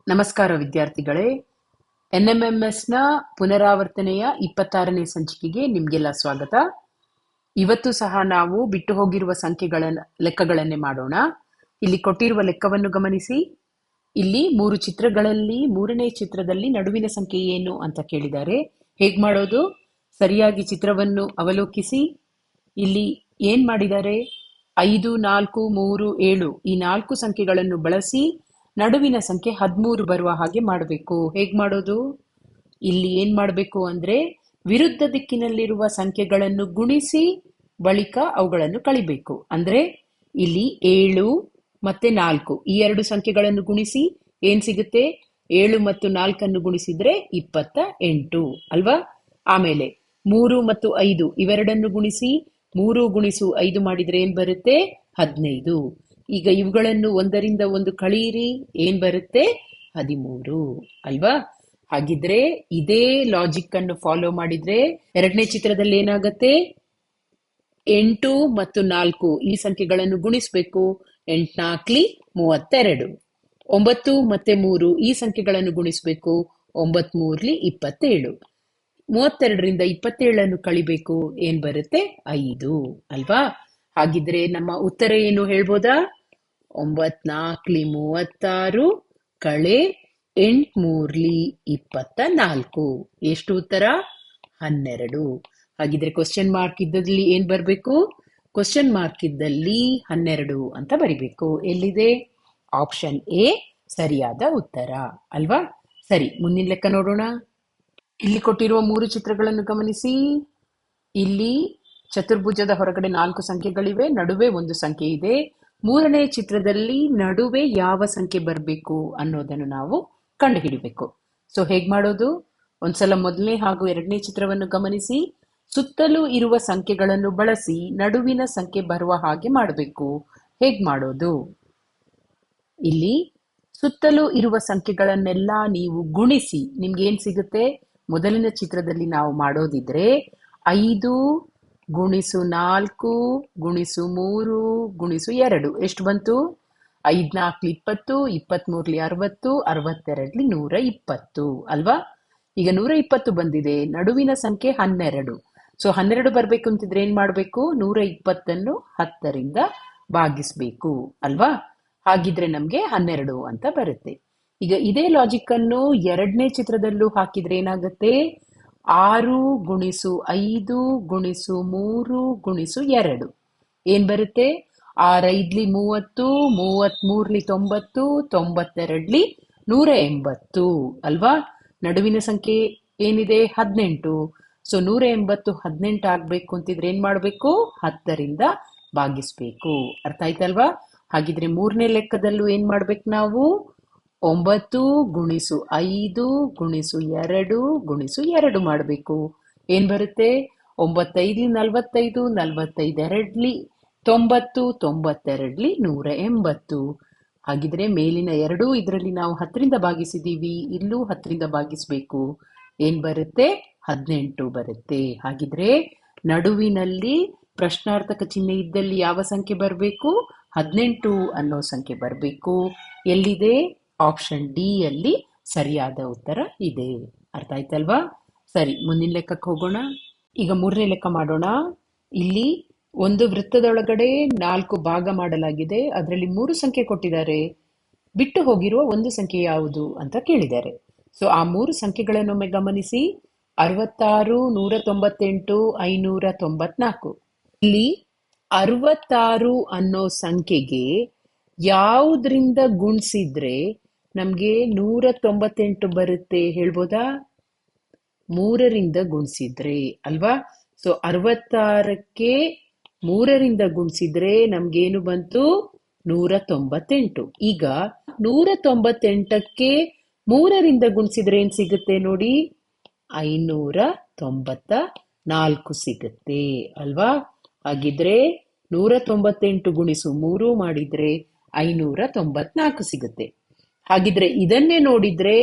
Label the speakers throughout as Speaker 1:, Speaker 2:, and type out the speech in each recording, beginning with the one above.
Speaker 1: ನಮಸ್ಕಾರ ವಿದ್ಯಾರ್ಥಿಗಳೇ. NMMSನ ಪುನರಾವರ್ತನೆಯ 26ನೇ ಸಂಚಿಕೆಗೆ ನಿಮಗೆಲ್ಲ ಸ್ವಾಗತ. ಇವತ್ತು ಸಹ ನಾವು ಬಿಟ್ಟು ಹೋಗಿರುವ ಸಂಖ್ಯೆಗಳ ಲೆಕ್ಕಗಳನ್ನೇ ಮಾಡೋಣ. ಇಲ್ಲಿ ಕೊಟ್ಟಿರುವ ಲೆಕ್ಕವನ್ನು ಗಮನಿಸಿ. ಇಲ್ಲಿ 3 ಚಿತ್ರಗಳಲ್ಲಿ 3ನೇ ಚಿತ್ರದಲ್ಲಿ ನಡುವಿನ ಸಂಖ್ಯೆ ಏನು ಅಂತ ಕೇಳಿದ್ದಾರೆ. ಹೇಗೆ ಮಾಡೋದು? ಸರಿಯಾಗಿ ಚಿತ್ರವನ್ನು ಅವಲೋಕಿಸಿ. ಇಲ್ಲಿ ಏನ್ ಮಾಡಿದ್ದಾರೆ? 5, 4, 3, 7 ಈ 4 ಸಂಖ್ಯೆಗಳನ್ನು ಬಳಸಿ ನಡುವಿನ ಸಂಖ್ಯೆ 13 ಬರುವ ಹಾಗೆ ಮಾಡಬೇಕು. ಹೇಗ್ ಮಾಡೋದು? ಇಲ್ಲಿ ಏನ್ ಮಾಡಬೇಕು ಅಂದ್ರೆ ವಿರುದ್ಧ ದಿಕ್ಕಿನಲ್ಲಿರುವ ಸಂಖ್ಯೆಗಳನ್ನು ಗುಣಿಸಿ ಬಳಿಕ ಅವುಗಳನ್ನು ಕಳಿಬೇಕು. ಅಂದ್ರೆ ಇಲ್ಲಿ 7 ಮತ್ತೆ 4 ಈ 2 ಸಂಖ್ಯೆಗಳನ್ನು ಗುಣಿಸಿ ಏನ್ ಸಿಗುತ್ತೆ? 7 ಮತ್ತು 4 ಗುಣಿಸಿದ್ರೆ 28 ಅಲ್ವಾ? ಆಮೇಲೆ 3 ಮತ್ತು 5 ಇವೆರಡನ್ನು ಗುಣಿಸಿ 3 ಗುಣಿಸು 5 ಮಾಡಿದ್ರೆ ಏನ್ ಬರುತ್ತೆ? 15. ಈಗ ಇವುಗಳನ್ನು ಒಂದರಿಂದ ಒಂದು ಕಳೀರಿ, ಏನ್ ಬರುತ್ತೆ? 13 ಅಲ್ವಾ? ಹಾಗಿದ್ರೆ ಇದೇ ಲಾಜಿಕ್ ಅನ್ನು ಫಾಲೋ ಮಾಡಿದ್ರೆ ಎರಡನೇ ಚಿತ್ರದಲ್ಲಿ ಏನಾಗತ್ತೆ? 8 ಮತ್ತು 4 ಈ ಸಂಖ್ಯೆಗಳನ್ನು ಗುಣಿಸ್ಬೇಕು. 8 4 32. 9 ಮತ್ತೆ 3 ಈ ಸಂಖ್ಯೆಗಳನ್ನು ಗುಣಿಸ್ಬೇಕು. 9 3 27. 32ರಿಂದ 27 ಕಳಿಬೇಕು. ಏನ್ ಬರುತ್ತೆ? 5 ಅಲ್ವಾ? ಹಾಗಿದ್ರೆ ನಮ್ಮ ಉತ್ತರ ಏನು ಹೇಳ್ಬೋದಾ? 9 4 36 ಕಳೆ 8 3 24. ಎಷ್ಟು ಉತ್ತರ? 12. ಹಾಗಿದ್ರೆ ಕ್ವಶನ್ ಮಾರ್ಕ್ ಇದ್ದಲ್ಲಿ ಏನ್ ಬರ್ಬೇಕು? ಕ್ವಶನ್ ಮಾರ್ಕ್ ಇದ್ದಲ್ಲಿ 12 ಅಂತ ಬರಿಬೇಕು. ಎಲ್ಲಿದೆ? ಆಪ್ಷನ್ ಎ ಸರಿಯಾದ ಉತ್ತರ ಅಲ್ವಾ? ಸರಿ, ಮುಂದಿನ ಲೆಕ್ಕ ನೋಡೋಣ. ಇಲ್ಲಿ ಕೊಟ್ಟಿರುವ 3 ಚಿತ್ರಗಳನ್ನು ಗಮನಿಸಿ. ಇಲ್ಲಿ ಚತುರ್ಭುಜದ ಹೊರಗಡೆ 4 ಸಂಖ್ಯೆಗಳಿವೆ, ನಡುವೆ ಒಂದು ಸಂಖ್ಯೆ ಇದೆ. 3ನೇ ಚಿತ್ರದಲ್ಲಿ ನಡುವೆ ಯಾವ ಸಂಖ್ಯೆ ಬರಬೇಕು ಅನ್ನೋದನ್ನು ನಾವು ಕಂಡುಹಿಡಿಬೇಕು. ಸೊ ಹೇಗ್ ಮಾಡೋದು? ಒಂದ್ಸಲ ಮೊದಲನೇ ಹಾಗೂ ಎರಡನೇ ಚಿತ್ರವನ್ನು ಗಮನಿಸಿ. ಸುತ್ತಲೂ ಇರುವ ಸಂಖ್ಯೆಗಳನ್ನು ಬಳಸಿ ನಡುವಿನ ಸಂಖ್ಯೆ ಬರುವ ಹಾಗೆ ಮಾಡಬೇಕು. ಹೇಗ್ ಮಾಡೋದು? ಇಲ್ಲಿ ಸುತ್ತಲೂ ಇರುವ ಸಂಖ್ಯೆಗಳನ್ನೆಲ್ಲ ನೀವು ಗುಣಿಸಿ ನಿಮ್ಗೆ ಏನ್ ಸಿಗುತ್ತೆ? ಮೊದಲಿನ ಚಿತ್ರದಲ್ಲಿ ನಾವು ಮಾಡೋದಿದ್ರೆ 5 ಗುಣಿಸು 4 ಗುಣಿಸು 3 ಗುಣಿಸು 2 ಎಷ್ಟು ಬಂತು? 5 4 20, 23 60, 62 120 ಅಲ್ವಾ? ಈಗ 120 ಬಂದಿದೆ. ನಡುವಿನ ಸಂಖ್ಯೆ 12. ಸೊ 12 ಬರ್ಬೇಕು ಅಂತಿದ್ರೆ ಏನ್ ಮಾಡ್ಬೇಕು? 120 10ರಿಂದ ಭಾಗಿಸ್ಬೇಕು ಅಲ್ವಾ? ಹಾಗಿದ್ರೆ ನಮ್ಗೆ 12 ಅಂತ ಬರುತ್ತೆ. ಈಗ ಇದೇ ಲಾಜಿಕ್ ಅನ್ನು ಎರಡನೇ ಚಿತ್ರದಲ್ಲೂ ಹಾಕಿದ್ರೆ ಏನಾಗುತ್ತೆ? 6 ಗುಣಿಸು 5 ಗುಣಿಸು 3 ಗುಣಿಸು 2 ಏನ್ ಬರುತ್ತೆ? 6 5 30, 33 90, 92 180 ಅಲ್ವಾ? ನಡುವಿನ ಸಂಖ್ಯೆ ಏನಿದೆ? 18. ಸೊ 180 18 ಆಗ್ಬೇಕು ಅಂತಿದ್ರೆ ಏನ್ ಮಾಡ್ಬೇಕು? 10ರಿಂದ ಭಾಗಿಸ್ಬೇಕು. ಅರ್ಥ ಆಯ್ತಲ್ವಾ? ಹಾಗಿದ್ರೆ 3ನೇ ಲೆಕ್ಕದಲ್ಲೂ ಏನ್ ಮಾಡ್ಬೇಕು ನಾವು? 9 ಗುಣಿಸು 5 ಗುಣಿಸು 2 ಗುಣಿಸು 2 ಮಾಡಬೇಕು. ಏನ್ ಬರುತ್ತೆ? 9 5 45, 45 2 90, 92 180. ಹಾಗಿದ್ರೆ ಮೇಲಿನ 2 ಇದರಲ್ಲಿ ನಾವು 10ರಿಂದ ಭಾಗಿಸಿದೀವಿ, ಇಲ್ಲೂ 10ರಿಂದ ಭಾಗಿಸ್ಬೇಕು. ಏನ್ ಬರುತ್ತೆ? 18 ಬರುತ್ತೆ. ಹಾಗಿದ್ರೆ ನಡುವಿನಲ್ಲಿ ಪ್ರಶ್ನಾರ್ಥಕ ಚಿಹ್ನೆ ಇದ್ದಲ್ಲಿ ಯಾವ ಸಂಖ್ಯೆ ಬರಬೇಕು? 18 ಅನ್ನೋ ಸಂಖ್ಯೆ ಬರಬೇಕು. ಎಲ್ಲಿದೆ? ಆಪ್ಷನ್ ಡಿ ಯಲ್ಲಿ ಸರಿಯಾದ ಉತ್ತರ ಇದೆ. ಅರ್ಥ ಆಯ್ತಲ್ವಾ? ಸರಿ, ಮುಂದಿನ ಲೆಕ್ಕಕ್ಕೆ ಹೋಗೋಣ. ಈಗ 3ನೇ ಲೆಕ್ಕ ಮಾಡೋಣ. ಇಲ್ಲಿ ಒಂದು ವೃತ್ತದೊಳಗಡೆ 4 ಭಾಗ ಮಾಡಲಾಗಿದೆ. ಅದರಲ್ಲಿ 3 ಸಂಖ್ಯೆ ಕೊಟ್ಟಿದ್ದಾರೆ. ಬಿಟ್ಟು ಹೋಗಿರುವ ಒಂದು ಸಂಖ್ಯೆ ಯಾವುದು ಅಂತ ಕೇಳಿದ್ದಾರೆ. ಸೊ ಆ 3 ಸಂಖ್ಯೆಗಳನ್ನೊಮ್ಮೆ ಗಮನಿಸಿ. 66, 198, 594. ಇಲ್ಲಿ 66 ಅನ್ನೋ ಸಂಖ್ಯೆಗೆ ಯಾವುದ್ರಿಂದ ಗುಣಿಸಿದ್ರೆ ನಮ್ಗೆ 198 ಬರುತ್ತೆ ಹೇಳ್ಬೋದಾ? 3ರಿಂದ ಗುಣಿಸಿದ್ರೆ ಅಲ್ವಾ? ಸೊ 66ಕ್ಕೆ 3ರಿಂದ ಗುಣಿಸಿದ್ರೆ ನಮ್ಗೇನು ಬಂತು? 198. ಈಗ 198ಕ್ಕೆ 3ರಿಂದ ಗುಣಿಸಿದ್ರೆ ಏನ್ ಸಿಗುತ್ತೆ ನೋಡಿ? 594 ಸಿಗುತ್ತೆ ಅಲ್ವಾ? ಹಾಗಿದ್ರೆ 198 ಗುಣಿಸು 3 ಮಾಡಿದ್ರೆ 594 ಸಿಗುತ್ತೆ. ಹಾಗಿದ್ರೆ ಇದನ್ನೇ ನೋಡಿದ್ರೆ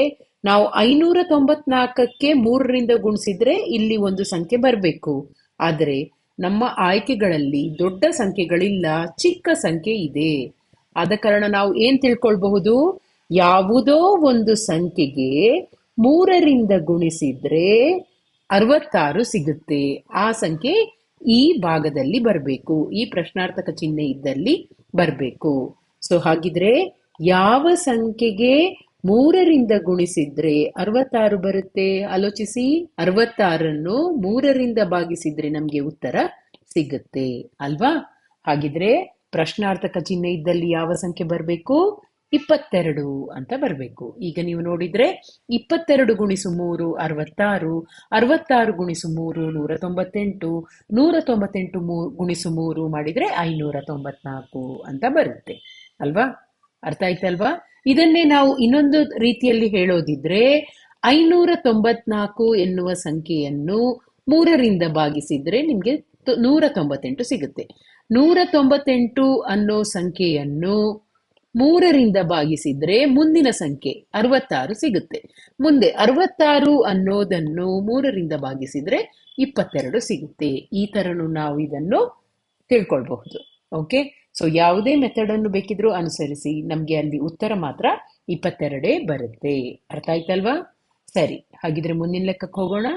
Speaker 1: ನಾವು 594ಕ್ಕೆ 3ರಿಂದ ಗುಣಿಸಿದ್ರೆ ಇಲ್ಲಿ ಒಂದು ಸಂಖ್ಯೆ ಬರಬೇಕು. ಆದರೆ ನಮ್ಮ ಆಯ್ಕೆಗಳಲ್ಲಿ ದೊಡ್ಡ ಸಂಖ್ಯೆಗಳಿಲ್ಲ, ಚಿಕ್ಕ ಸಂಖ್ಯೆ ಇದೆ. ಆದ ಕಾರಣ ನಾವು ಏನ್ ತಿಳ್ಕೊಳ್ಬಹುದು? ಯಾವುದೋ ಒಂದು ಸಂಖ್ಯೆಗೆ 3ರಿಂದ ಗುಣಿಸಿದ್ರೆ 66 ಸಿಗುತ್ತೆ. ಆ ಸಂಖ್ಯೆ ಈ ಭಾಗದಲ್ಲಿ ಬರಬೇಕು. ಈ ಪ್ರಶ್ನಾರ್ಥಕ ಚಿಹ್ನೆ ಇದ್ದಲ್ಲಿ ಬರಬೇಕು. ಸೊ ಹಾಗಿದ್ರೆ ಯಾವ ಸಂಖ್ಯೆಗೆ 3ರಿಂದ ಗುಣಿಸಿದ್ರೆ 66 ಬರುತ್ತೆ? ಆಲೋಚಿಸಿ. 66ನ್ನು 3ರಿಂದ ಭಾಗಿಸಿದ್ರೆ ನಮ್ಗೆ ಉತ್ತರ ಸಿಗುತ್ತೆ ಅಲ್ವಾ? ಹಾಗಿದ್ರೆ ಪ್ರಶ್ನಾರ್ಥಕ ಚಿಹ್ನೆ ಇದ್ದಲ್ಲಿ ಯಾವ ಸಂಖ್ಯೆ ಬರಬೇಕು? 22 ಅಂತ ಬರಬೇಕು. ಈಗ ನೀವು ನೋಡಿದ್ರೆ 22 ಗುಣಿಸು 3 66, 66 ಗುಣಿಸು 3 198, 198 ಗುಣಿಸು 3 ಮಾಡಿದ್ರೆ 594 ಅಂತ ಬರುತ್ತೆ ಅಲ್ವಾ? ಅರ್ಥ ಆಯ್ತಲ್ವಾ? ಇದನ್ನೇ ನಾವು ಇನ್ನೊಂದು ರೀತಿಯಲ್ಲಿ ಹೇಳೋದಿದ್ರೆ 594 ಎನ್ನುವ ಸಂಖ್ಯೆಯನ್ನು 3ರಿಂದ ಭಾಗಿಸಿದ್ರೆ ನಿಮ್ಗೆ 198 ಸಿಗುತ್ತೆ. 198 ಅನ್ನೋ ಸಂಖ್ಯೆಯನ್ನು 3ರಿಂದ ಭಾಗಿಸಿದ್ರೆ ಮುಂದಿನ ಸಂಖ್ಯೆ 66 ಸಿಗುತ್ತೆ. ಮುಂದೆ 66 ಅನ್ನೋದನ್ನು 3ರಿಂದ ಭಾಗಿಸಿದ್ರೆ 22 ಸಿಗುತ್ತೆ. ಈ ತರನು ನಾವು ಇದನ್ನು ತಿಳ್ಕೊಳ್ಬಹುದು. ಓಕೆ, ಸೊ ಯಾವುದೇ ಮೆಥಡ್ ಅನ್ನು ಬೇಕಿದ್ರೂ ಅನುಸರಿಸಿ, ನಮ್ಗೆ ಅಲ್ಲಿ ಉತ್ತರ ಮಾತ್ರ 22 ಬರುತ್ತೆ. ಅರ್ಥ ಆಯ್ತಲ್ವಾ? ಸರಿ, ಹಾಗಿದ್ರೆ ಮುಂದಿನ ಲೆಕ್ಕಕ್ಕೆ ಹೋಗೋಣ.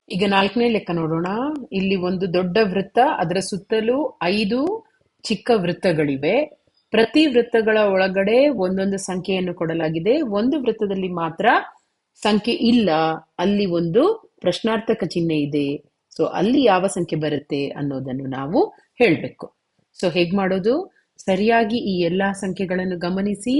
Speaker 1: ಈಗ 4ನೇ ಲೆಕ್ಕ ನೋಡೋಣ. ಇಲ್ಲಿ ಒಂದು ದೊಡ್ಡ ವೃತ್ತ, ಅದರ ಸುತ್ತಲೂ 5 ಚಿಕ್ಕ ವೃತ್ತಗಳಿವೆ. ಪ್ರತಿ ವೃತ್ತಗಳ ಒಳಗಡೆ ಒಂದೊಂದು ಸಂಖ್ಯೆಯನ್ನು ಕೊಡಲಾಗಿದೆ. ಒಂದು ವೃತ್ತದಲ್ಲಿ ಮಾತ್ರ ಸಂಖ್ಯೆ ಇಲ್ಲ, ಅಲ್ಲಿ ಒಂದು ಪ್ರಶ್ನಾರ್ಥಕ ಚಿಹ್ನೆ ಇದೆ. ಸೊ ಅಲ್ಲಿ ಯಾವ ಸಂಖ್ಯೆ ಬರುತ್ತೆ ಅನ್ನೋದನ್ನು ನಾವು ಹೇಳಬೇಕು. ಸೊ ಹೇಗ್ ಮಾಡೋದು? ಸರಿಯಾಗಿ ಈ ಎಲ್ಲಾ ಸಂಖ್ಯೆಗಳನ್ನು ಗಮನಿಸಿ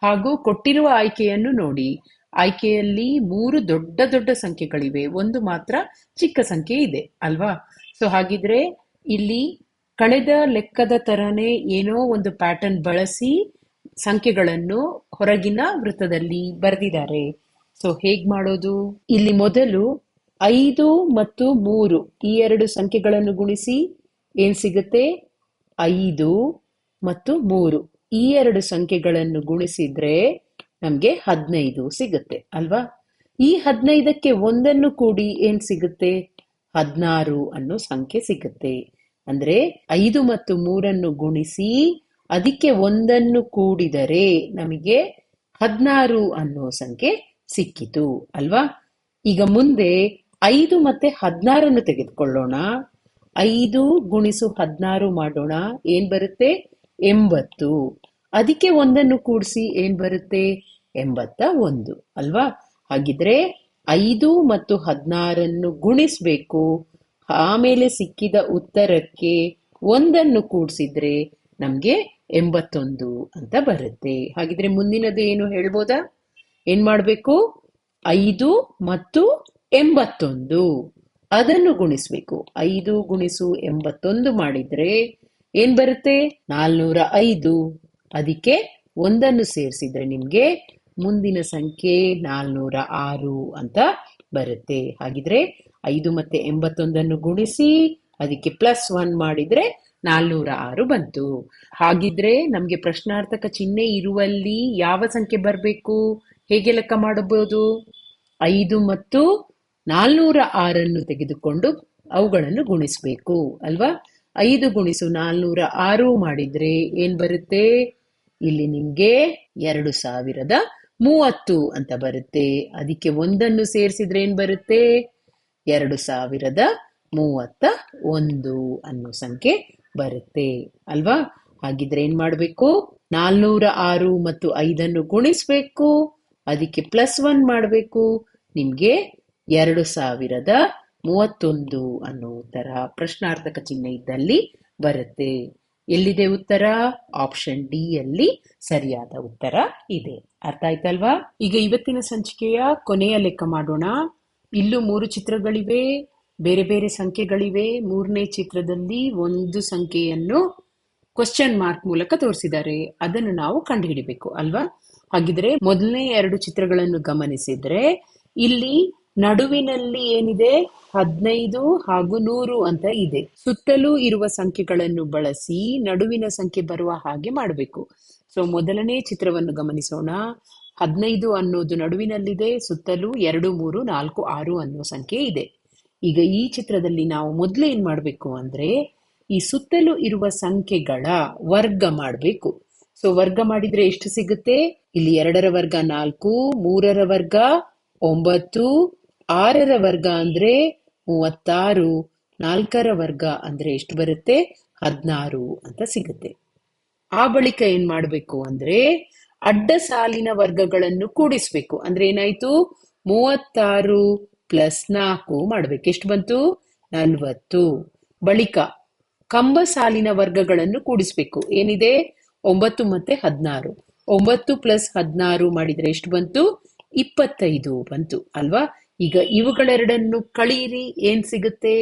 Speaker 1: ಹಾಗೂ ಕೊಟ್ಟಿರುವ ಆಯ್ಕೆಯನ್ನು ನೋಡಿ. ಆಯ್ಕೆಯಲ್ಲಿ 3 ದೊಡ್ಡ ದೊಡ್ಡ ಸಂಖ್ಯೆಗಳಿವೆ, ಒಂದು ಮಾತ್ರ ಚಿಕ್ಕ ಸಂಖ್ಯೆ ಇದೆ ಅಲ್ವಾ? ಸೊ ಹಾಗಿದ್ರೆ ಇಲ್ಲಿ ಕಳೆದ ಲೆಕ್ಕದ ತರನೇ ಏನೋ ಒಂದು ಪ್ಯಾಟರ್ನ್ ಬಳಸಿ ಸಂಖ್ಯೆಗಳನ್ನು ಹೊರಗಿನ ವೃತ್ತದಲ್ಲಿ ಬರೆದಿದ್ದಾರೆ. ಸೊ ಹೇಗ್ ಮಾಡೋದು? ಇಲ್ಲಿ ಮೊದಲು 5 ಮತ್ತು 3 ಈ 2 ಸಂಖ್ಯೆಗಳನ್ನು ಗುಣಿಸಿ ಏನ್ ಸಿಗುತ್ತೆ? 5 ಮತ್ತು 3 ಈ 2 ಸಂಖ್ಯೆಗಳನ್ನು ಗುಣಿಸಿದ್ರೆ ನಮ್ಗೆ 15 ಸಿಗುತ್ತೆ ಅಲ್ವಾ? ಈ 15ಕ್ಕೆ ಒಂದನ್ನು ಕೂಡಿ ಏನ್ ಸಿಗುತ್ತೆ? 16 ಅನ್ನೋ ಸಂಖ್ಯೆ ಸಿಗುತ್ತೆ. ಅಂದ್ರೆ 5 ಮತ್ತು 3 ಗುಣಿಸಿ ಅದಕ್ಕೆ ಒಂದನ್ನು ಕೂಡಿದರೆ ನಮಗೆ 16 ಅನ್ನೋ ಸಂಖ್ಯೆ ಸಿಕ್ಕಿತು ಅಲ್ವಾ? ಈಗ ಮುಂದೆ 5 ಮತ್ತೆ 16 ತೆಗೆದುಕೊಳ್ಳೋಣ. 5 ಗುಣಿಸು 16 ಮಾಡೋಣ. ಏನ್ ಬರುತ್ತೆ? 80. ಅದಕ್ಕೆ ಒಂದನ್ನು ಕೂಡಿಸಿ ಏನ್ ಬರುತ್ತೆ? 81 ಅಲ್ವಾ? ಹಾಗಿದ್ರೆ 5 ಮತ್ತು 16 ಗುಣಿಸ್ಬೇಕು. ಆಮೇಲೆ ಸಿಕ್ಕಿದ ಉತ್ತರಕ್ಕೆ ಒಂದನ್ನು ಕೂಡಿಸಿದ್ರೆ ನಮ್ಗೆ 81 ಅಂತ ಬರುತ್ತೆ. ಹಾಗಿದ್ರೆ ಮುಂದಿನದು ಏನು ಹೇಳ್ಬೋದಾ? ಏನ್ ಮಾಡ್ಬೇಕು? 5 ಮತ್ತು 81 ಅದನ್ನು ಗುಣಿಸ್ಬೇಕು. 5 ಗುಣಿಸು 81 ಮಾಡಿದ್ರೆ ಏನ್ ಬರುತ್ತೆ? 405. ಅದಕ್ಕೆ ಒಂದನ್ನು ಸೇರಿಸಿದ್ರೆ ನಿಮ್ಗೆ ಮುಂದಿನ ಸಂಖ್ಯೆ 406 ಅಂತ ಬರುತ್ತೆ. ಹಾಗಿದ್ರೆ 5 ಮತ್ತೆ 81 ಗುಣಿಸಿ ಅದಕ್ಕೆ +1 ಮಾಡಿದ್ರೆ 406 ಬಂತು. ಹಾಗಿದ್ರೆ ನಮ್ಗೆ ಪ್ರಶ್ನಾರ್ಥಕ ಚಿಹ್ನೆ ಇರುವಲ್ಲಿ ಯಾವ ಸಂಖ್ಯೆ ಬರಬೇಕು? ಹೇಗೆ ಲೆಕ್ಕ ಮಾಡಬಹುದು? 5 ಮತ್ತು 406 ತೆಗೆದುಕೊಂಡು ಅವುಗಳನ್ನು ಗುಣಿಸ್ಬೇಕು ಅಲ್ವಾ? 5 ಗುಣಿಸು 406 ಮಾಡಿದ್ರೆ ಏನ್ ಬರುತ್ತೆ? ಇಲ್ಲಿ ನಿಮ್ಗೆ 2030 ಅಂತ ಬರುತ್ತೆ. ಅದಕ್ಕೆ ಒಂದನ್ನು ಸೇರಿಸಿದ್ರೆ ಏನ್ ಬರುತ್ತೆ? 2031 ಅನ್ನೋ ಸಂಖ್ಯೆ ಬರುತ್ತೆ ಅಲ್ವಾ? ಹಾಗಿದ್ರೆ ಏನ್ ಮಾಡ್ಬೇಕು? 406 ಮತ್ತು 5 ಗುಣಿಸ್ಬೇಕು. ಅದಕ್ಕೆ +1 ಮಾಡ್ಬೇಕು. ನಿಮ್ಗೆ 2031 ಅನ್ನೋ ಉತ್ತರ ಪ್ರಶ್ನಾರ್ಥಕ ಚಿಹ್ನೆ ಇದ್ದಲ್ಲಿ ಬರುತ್ತೆ. ಎಲ್ಲಿದೆ ಉತ್ತರ? ಆಪ್ಷನ್ ಡಿ ಯಲ್ಲಿ ಸರಿಯಾದ ಉತ್ತರ ಇದೆ. ಅರ್ಥ ಆಯ್ತಲ್ವಾ? ಈಗ ಇವತ್ತಿನ ಸಂಚಿಕೆಯ ಕೊನೆಯ ಲೆಕ್ಕ ಮಾಡೋಣ. ಇಲ್ಲೂ 3 ಚಿತ್ರಗಳಿವೆ, ಬೇರೆ ಬೇರೆ ಸಂಖ್ಯೆಗಳಿವೆ. 3ನೇ ಚಿತ್ರದಲ್ಲಿ ಒಂದು ಸಂಖ್ಯೆಯನ್ನು ಕ್ವಶನ್ ಮಾರ್ಕ್ ಮೂಲಕ ತೋರಿಸಿದ್ದಾರೆ, ಅದನ್ನು ನಾವು ಕಂಡುಹಿಡಿಬೇಕು ಅಲ್ವಾ? ಹಾಗಿದ್ರೆ ಮೊದಲನೇ 2 ಚಿತ್ರಗಳನ್ನು ಗಮನಿಸಿದ್ರೆ ಇಲ್ಲಿ ನಡುವಿನಲ್ಲಿ ಏನಿದೆ? 15 ಹಾಗೂ 100 ಅಂತ ಇದೆ. ಸುತ್ತಲೂ ಇರುವ ಸಂಖ್ಯೆಗಳನ್ನು ಬಳಸಿ ನಡುವಿನ ಸಂಖ್ಯೆ ಬರುವ ಹಾಗೆ ಮಾಡಬೇಕು. ಸೊ ಮೊದಲನೇ ಚಿತ್ರವನ್ನು ಗಮನಿಸೋಣ. 15 ಅನ್ನೋದು ನಡುವಿನಲ್ಲಿದೆ, ಸುತ್ತಲೂ 2 3 4 6 ಅನ್ನೋ ಸಂಖ್ಯೆ ಇದೆ. ಈಗ ಈ ಚಿತ್ರದಲ್ಲಿ ನಾವು ಮೊದಲು ಏನ್ ಮಾಡ್ಬೇಕು ಅಂದ್ರೆ ಈ ಸುತ್ತಲೂ ಇರುವ ಸಂಖ್ಯೆಗಳ ವರ್ಗ ಮಾಡಬೇಕು. ಸೊ ವರ್ಗ ಮಾಡಿದ್ರೆ ಎಷ್ಟು ಸಿಗುತ್ತೆ? ಇಲ್ಲಿ 2ರ ವರ್ಗ 4, 3ರ ವರ್ಗ 9, 6ರ ವರ್ಗ ಅಂದ್ರೆ 36, 4ರ ವರ್ಗ ಅಂದ್ರೆ ಎಷ್ಟು ಬರುತ್ತೆ? 16 ಅಂತ ಸಿಗುತ್ತೆ. ಆ ಬಳಿಕ ಏನ್ ಮಾಡ್ಬೇಕು ಅಂದ್ರೆ ಅಡ್ಡ ಸಾಲಿನ ವರ್ಗಗಳನ್ನು ಕೂಡಿಸ್ಬೇಕು. ಅಂದ್ರೆ ಏನಾಯ್ತು? 36 ಪ್ಲಸ್ 4 ಮಾಡ್ಬೇಕು. ಎಷ್ಟು ಬಂತು? 40. ಬಳಿಕ ಕಂಬ ಸಾಲಿನ ವರ್ಗಗಳನ್ನು ಕೂಡಿಸ್ಬೇಕು. ಏನಿದೆ? 9 ಮತ್ತೆ 16. 9 ಪ್ಲಸ್ 16 ಮಾಡಿದ್ರೆ ಎಷ್ಟು ಬಂತು? 25 ಬಂತು ಅಲ್ವಾ? ಈಗ ಇವುಗಳೆರಡನ್ನು ಕಳೀರಿ, ಏನ್ ಸಿಗುತ್ತೆ?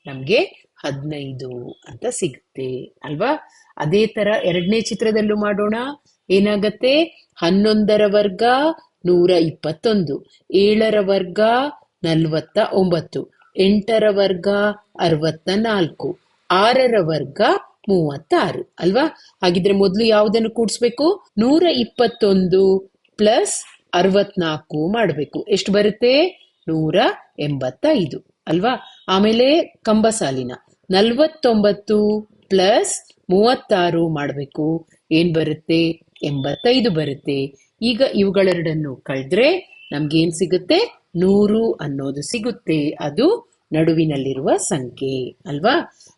Speaker 1: ನಮ್ಗೆ 15 ಅಂತ ಸಿಗುತ್ತೆ ಅಲ್ವಾ? ಅದೇ ತರ ಎರಡನೇ ಚಿತ್ರದಲ್ಲೂ ಮಾಡೋಣ. ಏನಾಗತ್ತೆ? 11ರ ವರ್ಗ 121, 7ರ ವರ್ಗ 49, 8ರ ವರ್ಗ 64, 6ರ ವರ್ಗ 36 ಅಲ್ವಾ? ಹಾಗಿದ್ರೆ ಮೊದಲು ಯಾವುದನ್ನು ಕೂಡಿಸ್ಬೇಕು? 121 ಪ್ಲಸ್ 64 ಮಾಡಬೇಕು. ಎಷ್ಟು ಬರುತ್ತೆ? 185 ಅಲ್ವಾ? ಆಮೇಲೆ ಕಂಬ ಸಾಲಿನ 49 ಪ್ಲಸ್ 36 ಮಾಡಬೇಕು. ಏನ್ ಬರುತ್ತೆ? 85 ಬರುತ್ತೆ. ಈಗ ಇವುಗಳೆರಡನ್ನು ಕಳೆದ್ರೆ ನಮ್ಗೇನ್ ಸಿಗುತ್ತೆ? 100 ಅನ್ನೋದು ಸಿಗುತ್ತೆ. ಅದು ನಡುವಿನಲ್ಲಿರುವ ಸಂಖ್ಯೆ ಅಲ್ವಾ?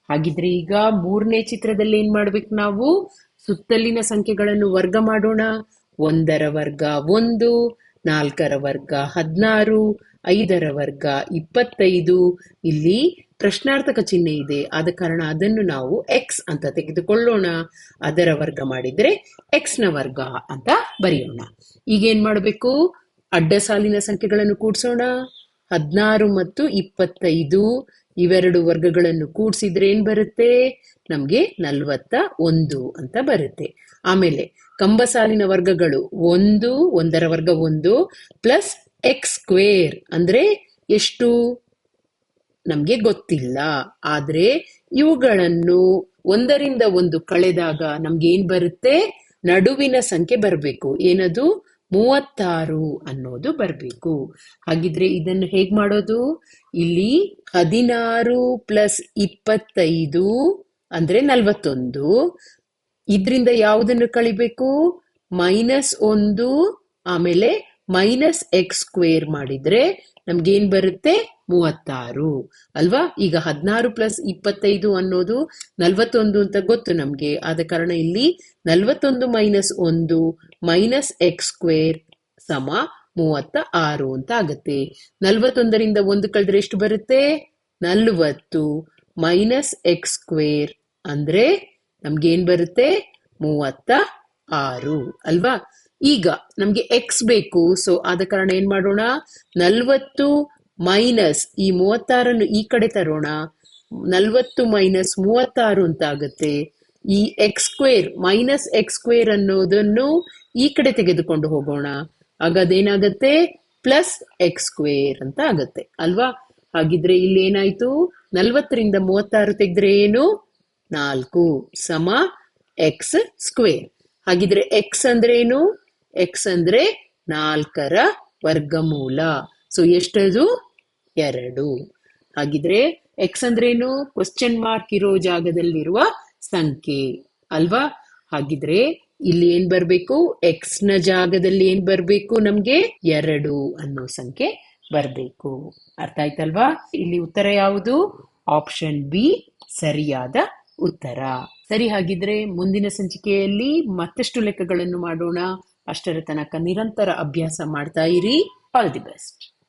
Speaker 1: ಹಾಗಿದ್ರೆ ಈಗ ಮೂರನೇ ಚಿತ್ರದಲ್ಲಿ ಏನ್ ಮಾಡ್ಬೇಕು ನಾವು? ಸುತ್ತಲಿನ ಸಂಖ್ಯೆಗಳನ್ನು ವರ್ಗ ಮಾಡೋಣ. 1ರ ವರ್ಗ 1, 4ರ ವರ್ಗ 16, 5ರ ವರ್ಗ 25. ಇಲ್ಲಿ ಪ್ರಶ್ನಾರ್ಥಕ ಚಿಹ್ನೆ ಇದೆ, ಆದ ಕಾರಣ ಅದನ್ನು ನಾವು ಎಕ್ಸ್ ಅಂತ ತೆಗೆದುಕೊಳ್ಳೋಣ. ಅದರ ವರ್ಗ ಮಾಡಿದ್ರೆ ಎಕ್ಸ್ ನ ವರ್ಗ ಅಂತ ಬರೆಯೋಣ. ಈಗ ಏನ್ ಮಾಡಬೇಕು? ಅಡ್ಡ ಸಾಲಿನ ಸಂಖ್ಯೆಗಳನ್ನು ಕೂಡಿಸೋಣ. 16 ಮತ್ತು 25 ಇವೆರಡು ವರ್ಗಗಳನ್ನು ಕೂಡಿಸಿದ್ರೆ ಏನ್ ಬರುತ್ತೆ? ನಮ್ಗೆ 41 ಅಂತ ಬರುತ್ತೆ. ಆಮೇಲೆ ಕಂಬ ಸಾಲಿನ ವರ್ಗಗಳು 1, 1ರ ವರ್ಗ 1 ಪ್ಲಸ್ ಎಕ್ಸ್ ಸ್ಕ್ವೇರ್ ಅಂದ್ರೆ ಎಷ್ಟು? ನಮ್ಗೆ ಗೊತ್ತಿಲ್ಲ. ಆದ್ರೆ ಇವುಗಳನ್ನು 1ರಿಂದ 1 ಕಳೆದಾಗ ನಮ್ಗೆ ಏನ್ ಬರುತ್ತೆ? ನಡುವಿನ ಸಂಖ್ಯೆ ಬರಬೇಕು. ಏನದು? 36 ಅನ್ನೋದು ಬರಬೇಕು. ಹಾಗಿದ್ರೆ ಇದನ್ನು ಹೇಗ್ ಮಾಡೋದು? ಇಲ್ಲಿ 16 ಪ್ಲಸ್ 25 ಅಂದ್ರೆ 41. ಇದ್ರಿಂದ ಯಾವುದನ್ನು ಕಳಿಬೇಕು? -1 ಆಮೇಲೆ ಮೈನಸ್ ಎಕ್ಸ್ ಸ್ಕ್ವೇರ್ ಮಾಡಿದ್ರೆ ನಮ್ಗೇನ್ ಬರುತ್ತೆ? 36 ಅಲ್ವಾ? ಈಗ 16 ಪ್ಲಸ್ 25 ಅನ್ನೋದು 41 ಅಂತ ಗೊತ್ತು ನಮ್ಗೆ. ಆದ ಕಾರಣ ಇಲ್ಲಿ 41 ಮೈನಸ್ 1 ಮೈನಸ್ ಎಕ್ಸ್ ಸ್ಕ್ವೇರ್ ಸಮ 36 ಅಂತ ಆಗುತ್ತೆ. 41ರಿಂದ 1 ಕಳೆದ್ರೆ ಎಷ್ಟು ಬರುತ್ತೆ? 40 ಮೈನಸ್ ಎಕ್ಸ್ ಸ್ಕ್ವೇರ್ ಅಂದ್ರೆ ನಮ್ಗೇನ್ ಬರುತ್ತೆ? 36 ಅಲ್ವಾ? ಈಗ ನಮ್ಗೆ ಎಕ್ಸ್ ಬೇಕು. ಸೊ ಆದ ಕಾರಣ ಏನ್ ಮಾಡೋಣ? 40 ಮೈನಸ್ ಈ 36 ಈ ಕಡೆ ತರೋಣ. 40 ಮೈನಸ್ 36 ಅಂತ ಆಗುತ್ತೆ. ಈ X square minus X square ಅನ್ನೋದನ್ನು ಈ ಕಡೆ ತೆಗೆದುಕೊಂಡು ಹೋಗೋಣ. ಆಗ ಅದೇನಾಗತ್ತೆ? ಪ್ಲಸ್ ಎಕ್ಸ್ ಸ್ಕ್ವೇರ್ ಅಂತ ಆಗತ್ತೆ ಅಲ್ವಾ? ಹಾಗಿದ್ರೆ ಇಲ್ಲಿ ಏನಾಯ್ತು? 40ರಿಂದ 36 ತೆಗೆದ್ರೆ ಏನು? 4 ಸಮ ಎಕ್ಸ್ ಸ್ಕ್ವೇರ್. ಹಾಗಿದ್ರೆ ಎಕ್ಸ್ ಅಂದ್ರೆ ಏನು? ಎಕ್ಸ್ ಅಂದ್ರೆ 4ರ ವರ್ಗಮೂಲ. ಸೊ ಎಷ್ಟದು? 2. ಹಾಗಿದ್ರೆ ಎಕ್ಸ್ ಅಂದ್ರೇನು? ಕ್ವಶನ್ ಮಾರ್ಕ್ ಇರೋ ಜಾಗದಲ್ಲಿರುವ ಸಂಖ್ಯೆ ಅಲ್ವಾ? ಹಾಗಿದ್ರೆ ಇಲ್ಲಿ ಏನ್ ಬರ್ಬೇಕು? ಎಕ್ಸ್ ನ ಜಾಗದಲ್ಲಿ ಏನ್ ಬರ್ಬೇಕು? ನಮ್ಗೆ 2 ಅನ್ನೋ ಸಂಖ್ಯೆ ಬರ್ಬೇಕು. ಅರ್ಥ ಆಯ್ತಲ್ವಾ? ಇಲ್ಲಿ ಉತ್ತರ ಯಾವುದು? ಆಪ್ಷನ್ ಬಿ ಸರಿಯಾದ ಉತ್ತರ. ಸರಿ, ಹಾಗಿದ್ರೆ ಮುಂದಿನ ಸಂಚಿಕೆಯಲ್ಲಿ ಮತ್ತಷ್ಟು ಲೆಕ್ಕಗಳನ್ನು ಮಾಡೋಣ. ಅಷ್ಟರ ತನಕ ನಿರಂತರ ಅಭ್ಯಾಸ ಮಾಡ್ತಾ ಇರಿ. All the best.